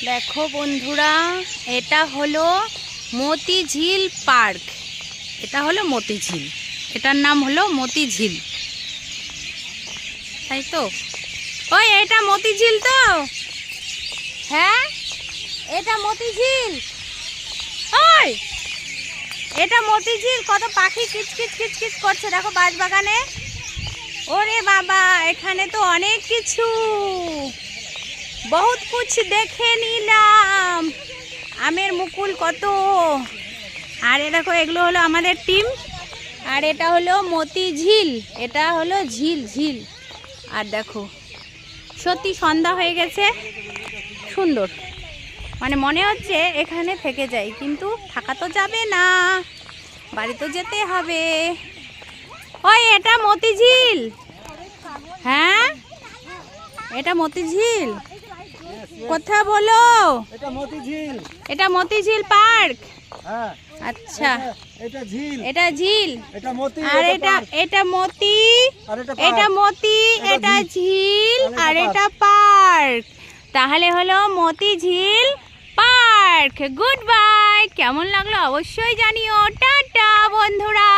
দেখো বন্ধুরা, এটা হলো মতিঝিল পার্ক। এটা হলো মতিঝিল, এটার নাম হলো মতিঝিল, তাই তো? ওই এটা মতিঝিল তো? হ্যাঁ, এটা মতিঝিল। ওই এটা মতিঝিল। কত পাখি কিচকিচ কিচকিচ করছে দেখো বাগানে। ওরে বাবা, এখানে তো অনেক কিছু, বহুত কুছ দেখে নিলাম। আমের মুকুল কত। আর এ দেখো, এগুলো হলো আমাদের টিম। আর এটা হলো মতিঝিল, এটা হলো ঝিল। আর দেখো, সত্যি সন্ধ্যা হয়ে গেছে, সুন্দর। মানে মনে হচ্ছে এখানে থেকে যাই, কিন্তু থাকা তো যাবে না, বাড়ি তো যেতে হবে। ওই এটা মতিঝিল। হ্যাঁ, এটা মতিঝিল। কথা বলো। এটা মতিঝিল, এটা মতিঝিল পার্ক। হ্যাঁ আচ্ছা, এটা ঝিল, এটা ঝিল। এটা মতি, আর এটা মতি, আর এটা এটা মতি, এটা এটা ঝিল, আর আর এটা এটা পার্ক। তাহলে হলো মতিঝিল পার্ক। Good bye. কেমন লাগলো অবশ্যই জানিও। টাটা বন্ধুরা।